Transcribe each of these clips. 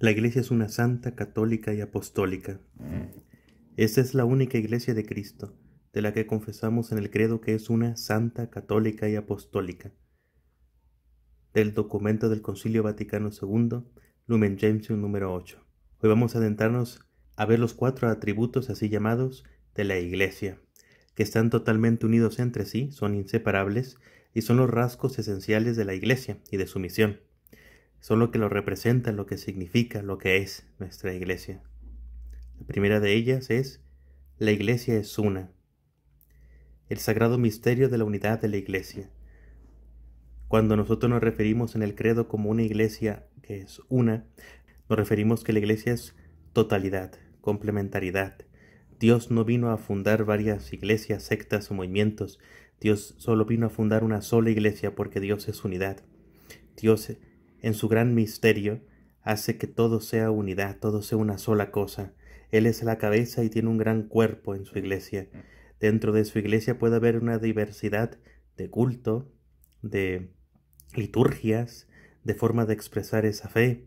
La Iglesia es una santa, católica y apostólica. Esta es la única Iglesia de Cristo, de la que confesamos en el credo que es una santa, católica y apostólica. Del documento del Concilio Vaticano II, Lumen Gentium número 8. Hoy vamos a adentrarnos a ver los 4 atributos así llamados de la Iglesia, que están totalmente unidos entre sí, son inseparables y son los rasgos esenciales de la Iglesia y de su misión. Son lo que lo representa, lo que significa, lo que es nuestra Iglesia. La primera de ellas es: la Iglesia es una. El sagrado misterio de la unidad de la Iglesia. Cuando nosotros nos referimos en el credo como una Iglesia que es una, nos referimos que la Iglesia es totalidad, complementariedad. Dios no vino a fundar varias iglesias, sectas o movimientos. Dios solo vino a fundar una sola Iglesia porque Dios es unidad. Dios, en su gran misterio, hace que todo sea unidad, todo sea una sola cosa. Él es la cabeza y tiene un gran cuerpo en su Iglesia. Dentro de su Iglesia puede haber una diversidad de culto, de liturgias, de forma de expresar esa fe,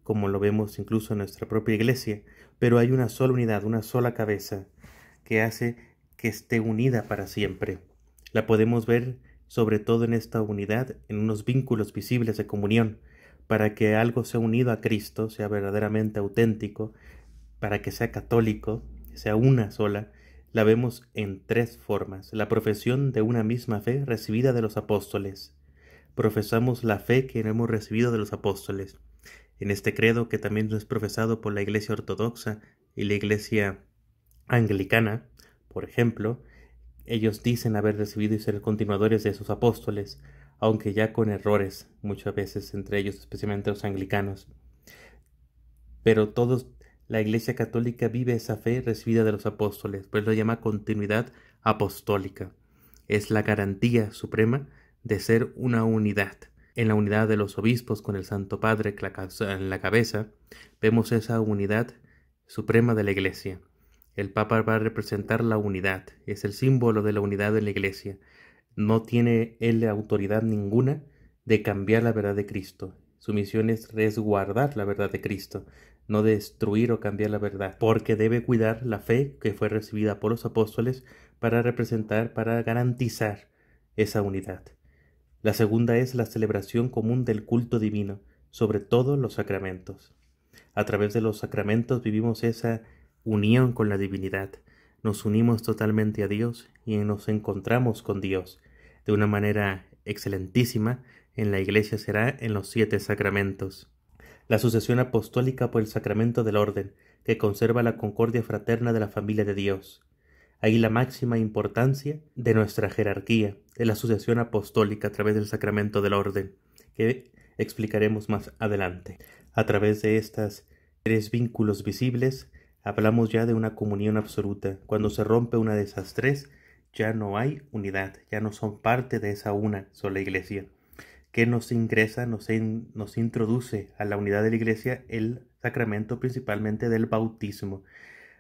como lo vemos incluso en nuestra propia Iglesia, pero hay una sola unidad, una sola cabeza, que hace que esté unida para siempre. La podemos ver sobre todo en esta unidad, en unos vínculos visibles de comunión, para que algo sea unido a Cristo, sea verdaderamente auténtico, para que sea católico, que sea una sola. La vemos en 3 formas. La profesión de una misma fe recibida de los apóstoles. Profesamos la fe que hemos recibido de los apóstoles. En este credo, que también es profesado por la Iglesia Ortodoxa y la Iglesia Anglicana, por ejemplo, ellos dicen haber recibido y ser continuadores de esos apóstoles, aunque ya con errores, muchas veces entre ellos, especialmente los anglicanos. Pero la Iglesia Católica vive esa fe recibida de los apóstoles, pues lo llama continuidad apostólica. Es la garantía suprema de ser una unidad. En la unidad de los obispos con el Santo Padre en la cabeza, vemos esa unidad suprema de la Iglesia. El Papa va a representar la unidad, es el símbolo de la unidad de la Iglesia. No tiene él autoridad ninguna de cambiar la verdad de Cristo. Su misión es resguardar la verdad de Cristo, no destruir o cambiar la verdad, porque debe cuidar la fe que fue recibida por los apóstoles para representar, para garantizar esa unidad. La segunda es la celebración común del culto divino, sobre todo los sacramentos. A través de los sacramentos vivimos esa unión con la divinidad, nos unimos totalmente a Dios y nos encontramos con Dios de una manera excelentísima. En la Iglesia será en los 7 sacramentos. La sucesión apostólica por el sacramento del orden, que conserva la concordia fraterna de la familia de Dios. Ahí la máxima importancia de nuestra jerarquía, de la sucesión apostólica a través del sacramento del orden, que explicaremos más adelante. A través de estas 3 vínculos visibles, hablamos ya de una comunión absoluta. Cuando se rompe una de esas 3, ya no hay unidad, ya no son parte de esa una sola Iglesia. Que nos ingresa, nos introduce a la unidad de la Iglesia el sacramento principalmente del bautismo.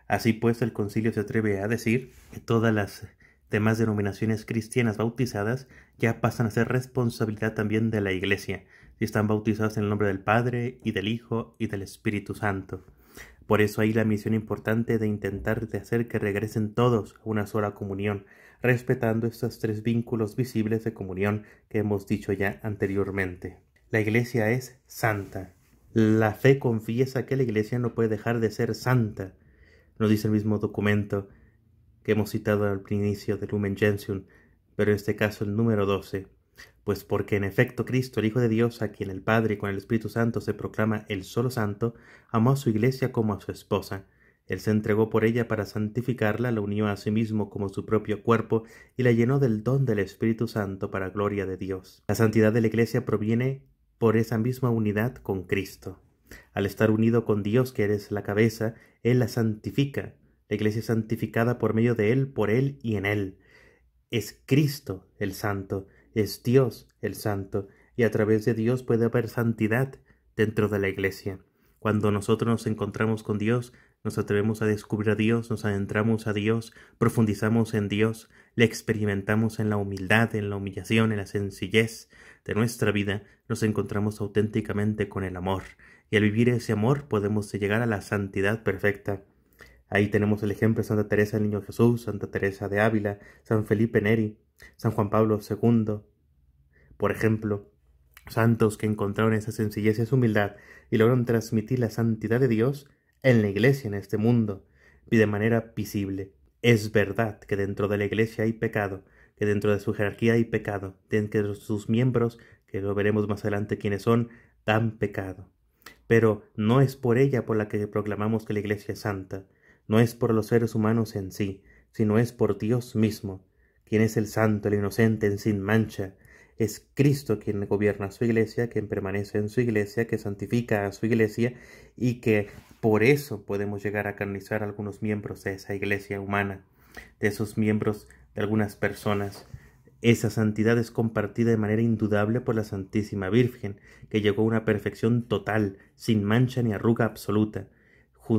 Así pues, el concilio se atreve a decir que todas las demás denominaciones cristianas bautizadas ya pasan a ser responsabilidad también de la Iglesia, si están bautizadas en el nombre del Padre y del Hijo y del Espíritu Santo. Por eso hay la misión importante de intentar de hacer que regresen todos a una sola comunión, respetando estos 3 vínculos visibles de comunión que hemos dicho ya anteriormente. La Iglesia es santa. La fe confiesa que la Iglesia no puede dejar de ser santa. Nos dice el mismo documento que hemos citado al inicio de Lumen Gentium, pero en este caso el número 12. Pues porque en efecto Cristo, el Hijo de Dios, a quien el Padre y con el Espíritu Santo se proclama el solo Santo, amó a su Iglesia como a su esposa. Él se entregó por ella para santificarla, la unió a sí mismo como su propio cuerpo y la llenó del don del Espíritu Santo para gloria de Dios. La santidad de la Iglesia proviene por esa misma unidad con Cristo. Al estar unido con Dios, que eres la cabeza, Él la santifica. La Iglesia es santificada por medio de Él, por Él y en Él. Es Cristo el Santo, es Dios el Santo, y a través de Dios puede haber santidad dentro de la Iglesia. Cuando nosotros nos encontramos con Dios, nos atrevemos a descubrir a Dios, nos adentramos a Dios, profundizamos en Dios, le experimentamos en la humildad, en la humillación, en la sencillez de nuestra vida, nos encontramos auténticamente con el amor. y al vivir ese amor podemos llegar a la santidad perfecta. Ahí tenemos el ejemplo de Santa Teresa del Niño Jesús, Santa Teresa de Ávila, San Felipe Neri, San Juan Pablo II, por ejemplo, santos que encontraron esa sencillez y esa humildad y lograron transmitir la santidad de Dios en la Iglesia, en este mundo, y de manera visible. Es verdad que dentro de la Iglesia hay pecado, que dentro de su jerarquía hay pecado, que sus miembros, que lo veremos más adelante quiénes son, dan pecado. Pero no es por ella por la que proclamamos que la Iglesia es santa, no es por los seres humanos en sí, sino es por Dios mismo, quien es el santo, el inocente, el sin mancha. Es Cristo quien gobierna su Iglesia, quien permanece en su Iglesia, que santifica a su Iglesia y que por eso podemos llegar a canonizar a algunos miembros de esa Iglesia humana, de esos miembros de algunas personas. Esa santidad es compartida de manera indudable por la Santísima Virgen, que llegó a una perfección total, sin mancha ni arruga absoluta.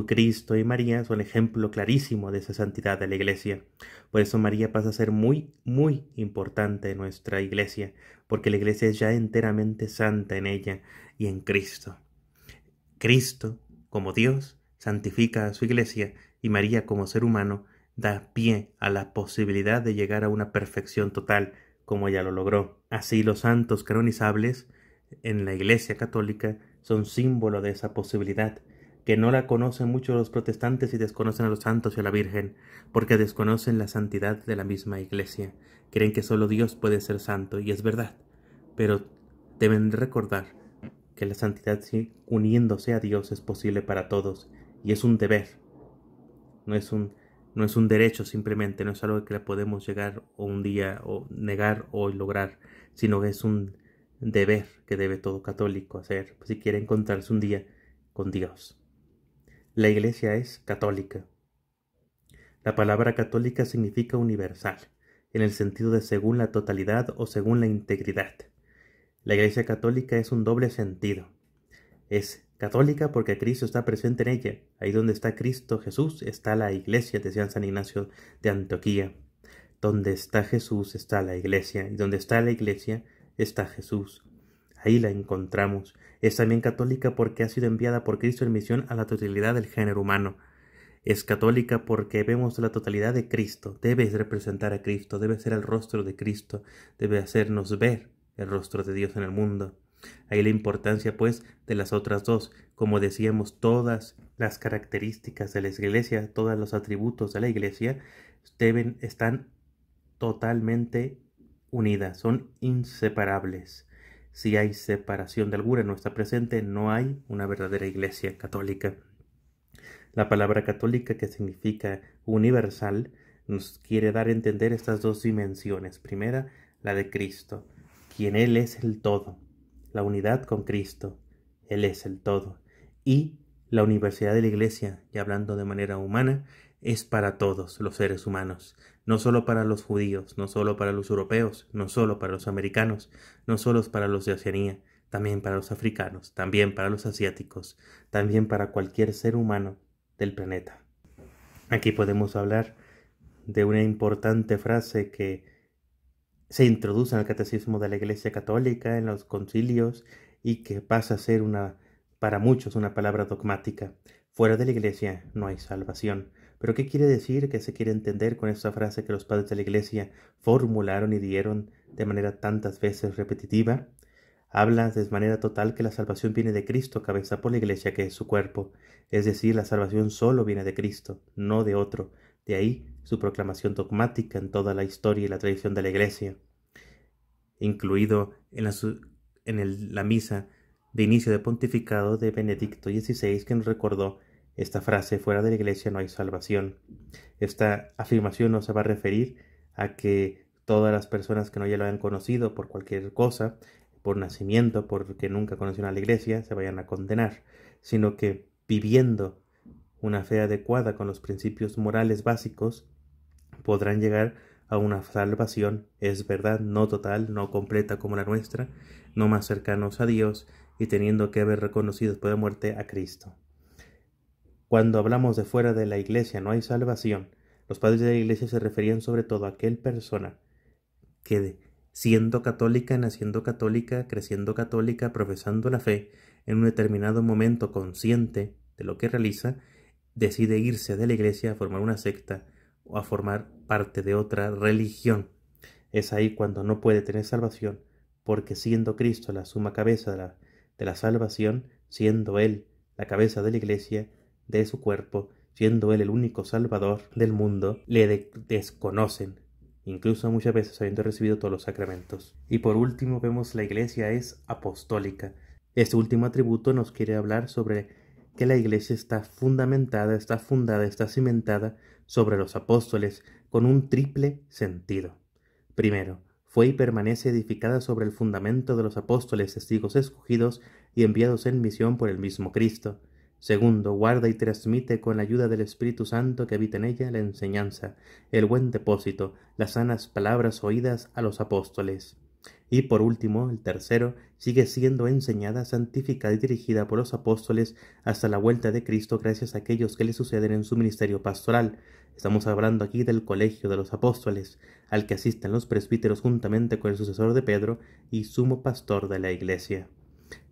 Cristo y María son ejemplo clarísimo de esa santidad de la Iglesia. Por eso María pasa a ser muy, muy importante en nuestra Iglesia, porque la Iglesia es ya enteramente santa en ella y en Cristo. Cristo, como Dios, santifica a su Iglesia y María, como ser humano, da pie a la posibilidad de llegar a una perfección total, como ella lo logró. Así los santos canonizables en la Iglesia católica son símbolo de esa posibilidad, que no la conocen mucho los protestantes y desconocen a los santos y a la Virgen, porque desconocen la santidad de la misma Iglesia. Creen que solo Dios puede ser santo, y es verdad, pero deben recordar que la santidad, uniéndose a Dios, es posible para todos, y es un deber, no es un derecho simplemente, no es algo que le podemos llegar o un día o negar o lograr, sino que es un deber que debe todo católico hacer si quiere encontrarse un día con Dios. La Iglesia es católica. La palabra católica significa universal, en el sentido de según la totalidad o según la integridad. La Iglesia católica es un doble sentido. Es católica porque Cristo está presente en ella. Ahí donde está Cristo Jesús está la Iglesia, decía San Ignacio de Antioquía. Donde está Jesús está la Iglesia, y donde está la Iglesia está Jesús. Ahí la encontramos. Es también católica porque ha sido enviada por Cristo en misión a la totalidad del género humano. Es católica porque vemos la totalidad de Cristo. Debe representar a Cristo, debe ser el rostro de Cristo, debe hacernos ver el rostro de Dios en el mundo. Ahí la importancia, pues, de las otras dos. Como decíamos, todas las características de la Iglesia, todos los atributos de la Iglesia están totalmente unidas, son inseparables. Si hay separación de alguna no está presente, no hay una verdadera Iglesia católica. La palabra católica, que significa universal, nos quiere dar a entender estas dos dimensiones. Primera, la de Cristo, quien Él es el todo. La unidad con Cristo, Él es el todo. Y la universalidad de la Iglesia, y hablando de manera humana, es para todos los seres humanos, no solo para los judíos, no solo para los europeos, no solo para los americanos, no solo para los de Oceanía, también para los africanos, también para los asiáticos, también para cualquier ser humano del planeta. Aquí podemos hablar de una importante frase que se introduce en el catecismo de la Iglesia Católica, en los concilios, y que pasa a ser para muchos una palabra dogmática. Fuera de la Iglesia no hay salvación. ¿Pero qué quiere decir? ¿Qué se quiere entender con esta frase que los padres de la Iglesia formularon y dieron de manera tantas veces repetitiva? Habla de manera total que la salvación viene de Cristo, cabeza por la Iglesia, que es su cuerpo. Es decir, la salvación solo viene de Cristo, no de otro. De ahí su proclamación dogmática en toda la historia y la tradición de la Iglesia, incluido en la misa de inicio de pontificado de Benedicto XVI, que nos recordó esta frase: fuera de la Iglesia no hay salvación. Esta afirmación no se va a referir a que todas las personas que no ya lo hayan conocido por cualquier cosa, por nacimiento, porque nunca conocieron a la Iglesia, se vayan a condenar, sino que viviendo una fe adecuada con los principios morales básicos, podrán llegar a una salvación, es verdad, no total, no completa como la nuestra, no más cercanos a Dios y teniendo que haber reconocido después de muerte a Cristo. Cuando hablamos de fuera de la Iglesia no hay salvación, los padres de la Iglesia se referían sobre todo a aquel persona que siendo católica, naciendo católica, creciendo católica, profesando la fe, en un determinado momento consciente de lo que realiza, decide irse de la iglesia a formar una secta o a formar parte de otra religión. Es ahí cuando no puede tener salvación, porque siendo Cristo la suma cabeza de la salvación, siendo Él la cabeza de la iglesia, de su cuerpo, siendo Él el único salvador del mundo, le desconocen, incluso muchas veces habiendo recibido todos los sacramentos. Y por último vemos la iglesia es apostólica. Este último atributo nos quiere hablar sobre que la iglesia está fundamentada, está fundada, está cimentada sobre los apóstoles con un triple sentido. Primero, fue y permanece edificada sobre el fundamento de los apóstoles, testigos escogidos y enviados en misión por el mismo Cristo. Segundo, guarda y transmite con la ayuda del Espíritu Santo que habita en ella la enseñanza, el buen depósito, las sanas palabras oídas a los apóstoles. Y por último, el tercero, sigue siendo enseñada, santificada y dirigida por los apóstoles hasta la vuelta de Cristo gracias a aquellos que le suceden en su ministerio pastoral. Estamos hablando aquí del colegio de los apóstoles, al que asisten los presbíteros juntamente con el sucesor de Pedro y sumo pastor de la iglesia.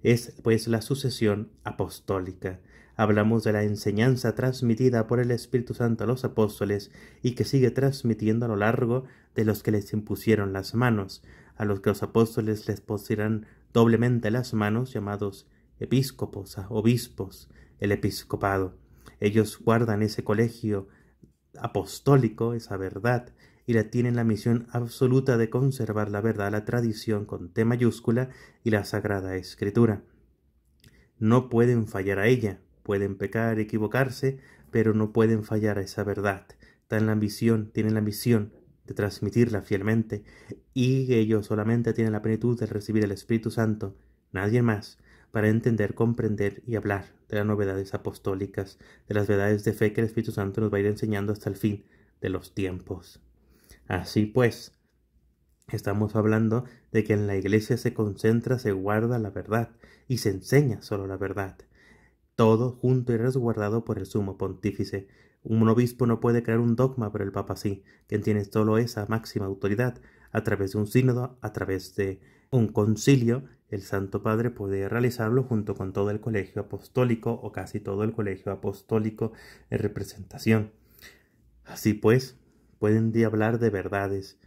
Es pues la sucesión apostólica. Hablamos de la enseñanza transmitida por el Espíritu Santo a los apóstoles y que sigue transmitiendo a lo largo de los que les impusieron las manos, a los que los apóstoles les pusieran doblemente las manos, llamados episcopos, obispos, el episcopado. Ellos guardan ese colegio apostólico, esa verdad, y la tienen la misión absoluta de conservar la verdad, la tradición con T mayúscula y la Sagrada Escritura. No pueden fallar a ella, pueden pecar, equivocarse, pero no pueden fallar a esa verdad. Tienen la misión de transmitirla fielmente, y ellos solamente tienen la plenitud de recibir el Espíritu Santo, nadie más, para entender, comprender y hablar de las novedades apostólicas, de las verdades de fe que el Espíritu Santo nos va a ir enseñando hasta el fin de los tiempos. Así pues, estamos hablando de que en la iglesia se concentra, se guarda la verdad y se enseña solo la verdad. Todo junto y resguardado por el sumo pontífice. Un obispo no puede crear un dogma, pero el Papa sí, quien tiene solo esa máxima autoridad. A través de un sínodo, a través de un concilio, el Santo Padre puede realizarlo junto con todo el colegio apostólico o casi todo el colegio apostólico en representación. Así pues, pueden hablar de verdades,